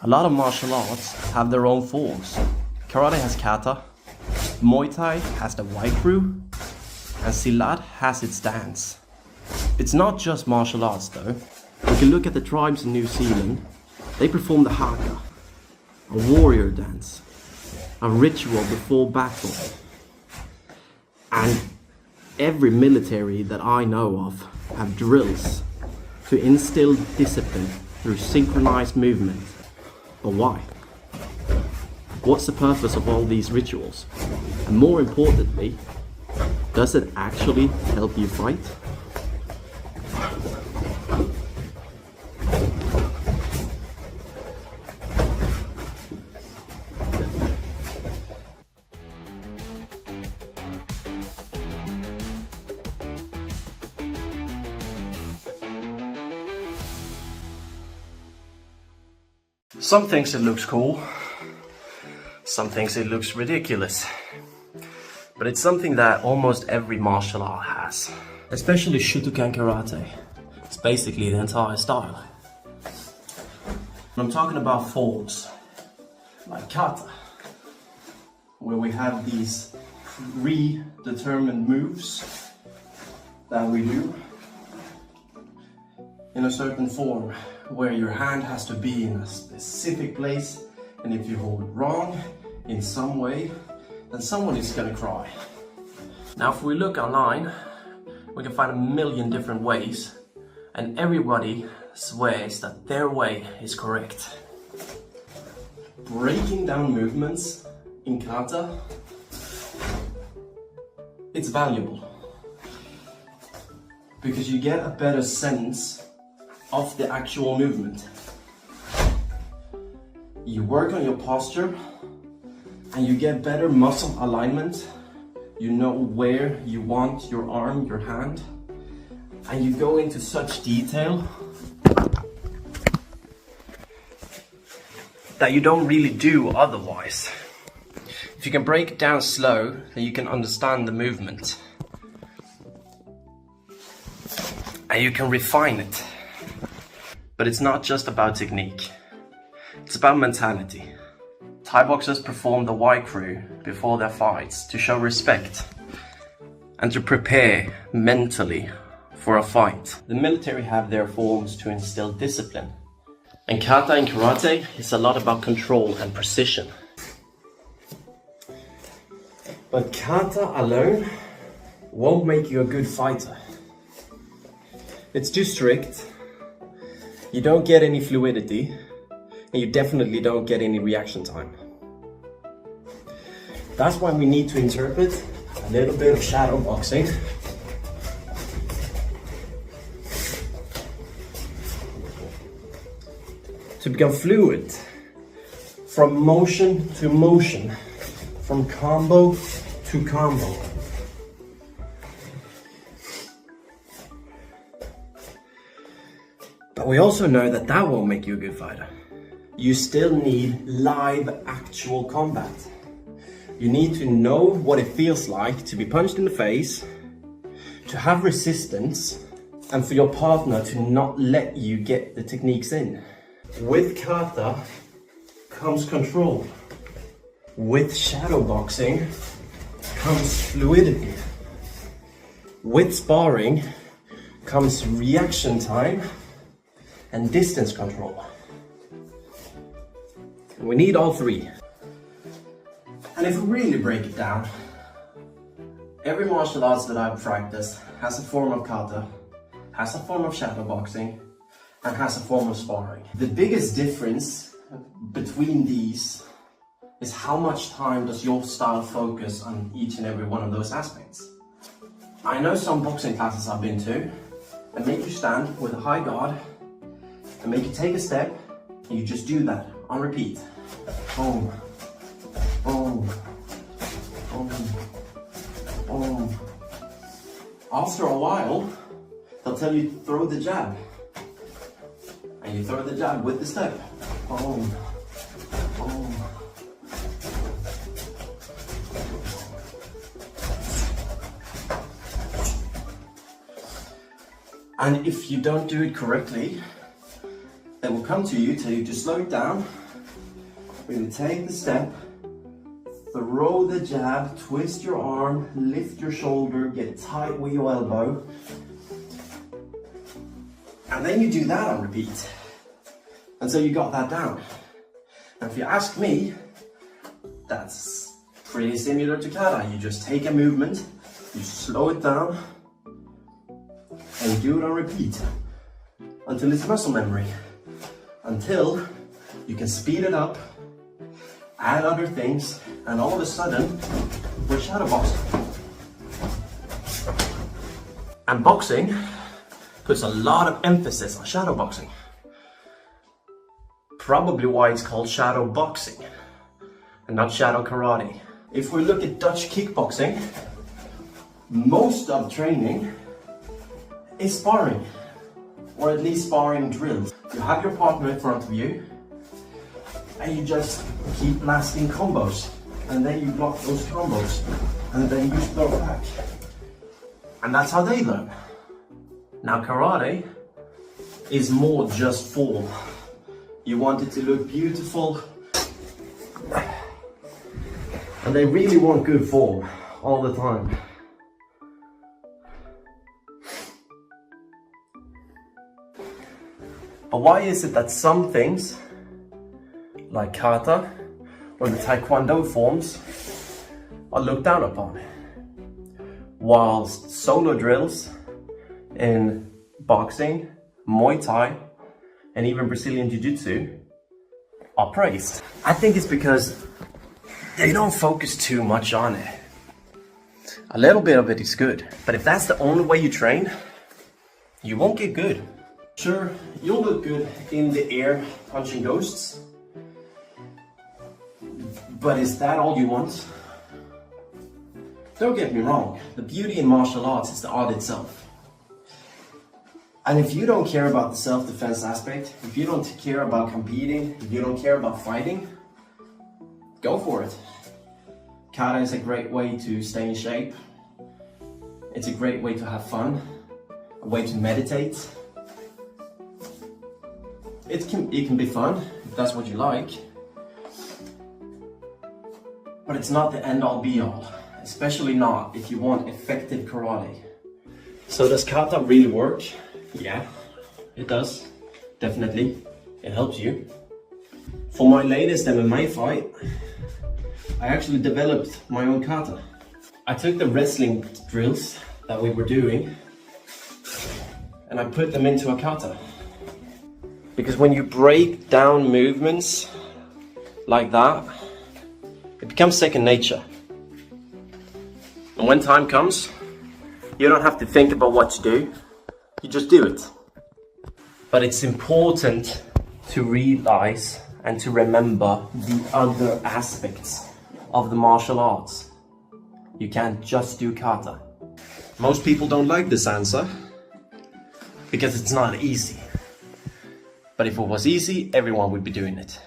A lot of martial arts have their own forms. Karate has Kata, Muay Thai has the Wai Kru, and Silat has its dance. It's not just martial arts though. We can look at the tribes in New Zealand. They perform the Haka, a warrior dance, a ritual before battle. And every military that I know of have drills to instill discipline through synchronized movement. But why? What's the purpose of all these rituals? And more importantly, does it actually help you fight? Some things it looks cool, some things it looks ridiculous, but it's something that almost every martial art has, especially Shotokan karate. It's basically the entire style. I'm talking about forms like Kata, where we have these predetermined moves that we do in a certain form, where your hand has to be in a specific place, and if you hold it wrong in some way, then someone is gonna cry. Now if we look online, we can find a million different ways, and everybody swears that their way is correct. Breaking down movements in Kata, it's valuable, because you get a better sense of the actual movement. You work on your posture and you get better muscle alignment. You know where you want your arm, your hand, and you go into such detail that you don't really do otherwise. If you can break it down slow, then you can understand the movement and you can refine it. But it's not just about technique, it's about mentality. Thai boxers perform the Wai Kru before their fights to show respect and to prepare mentally for a fight. The military have their forms to instill discipline. And Kata and karate is a lot about control and precision. But Kata alone won't make you a good fighter. It's too strict. You don't get any fluidity, and you definitely don't get any reaction time. That's why we need to interpret a little bit of shadowboxing to become fluid, from motion to motion, from combo to combo. But we also know that that won't make you a good fighter. You still need live, actual combat. You need to know what it feels like to be punched in the face, to have resistance, and for your partner to not let you get the techniques in. With Kata comes control. With shadowboxing comes fluidity. With sparring comes reaction time and distance control. We need all three. And if we really break it down, every martial arts that I've practiced has a form of Kata, has a form of shadowboxing, and has a form of sparring. The biggest difference between these is how much time does your style focus on each and every one of those aspects. I know some boxing classes I've been to and make you stand with a high guard and make you take a step, and you just do that on repeat. Boom, boom, boom, boom. After a while, they'll tell you to throw the jab. And you throw the jab with the step. Boom, boom. And if you don't do it correctly, they will come to you, tell you to slow it down, Really take the step, throw the jab, twist your arm, lift your shoulder, get tight with your elbow. And then you do that on repeat. Until you got that down. And if you ask me, that's pretty similar to Kata. You just take a movement, you slow it down, and you do it on repeat. Until it's muscle memory. Until you can speed it up, add other things, and all of a sudden, we're shadowboxing. And boxing puts a lot of emphasis on shadowboxing. Probably why it's called shadowboxing and not shadow karate. If we look at Dutch kickboxing, most of training is sparring, or at least sparring drills. You have your partner in front of you, and you just keep blasting combos, and then you block those combos, and then you throw back. And that's how they learn. Now karate is more just form. You want it to look beautiful, and they really want good form all the time. But why is it that some things, like Kata or the Taekwondo forms, are looked down upon, whilst solo drills in boxing, Muay Thai, and even Brazilian Jiu-Jitsu are praised? I think it's because they don't focus too much on it. A little bit of it is good, but if that's the only way you train, you won't get good. Sure, you'll look good in the air punching ghosts, but is that all you want? Don't get me wrong, the beauty in martial arts is the art itself. And if you don't care about the self-defense aspect, if you don't care about competing, if you don't care about fighting, go for it. Kata is a great way to stay in shape. It's a great way to have fun, a way to meditate. It can be fun, if that's what you like. But it's not the end-all be-all, especially not if you want effective karate. So does Kata really work? Yeah, it does, definitely. It helps you. For my latest MMA fight, I actually developed my own Kata. I took the wrestling drills that we were doing and I put them into a Kata. Because when you break down movements like that, it becomes second nature. And when time comes, you don't have to think about what to do, you just do it. But it's important to realize and to remember the other aspects of the martial arts. You can't just do Kata. Most people don't like this answer because it's not easy. But if it was easy, everyone would be doing it.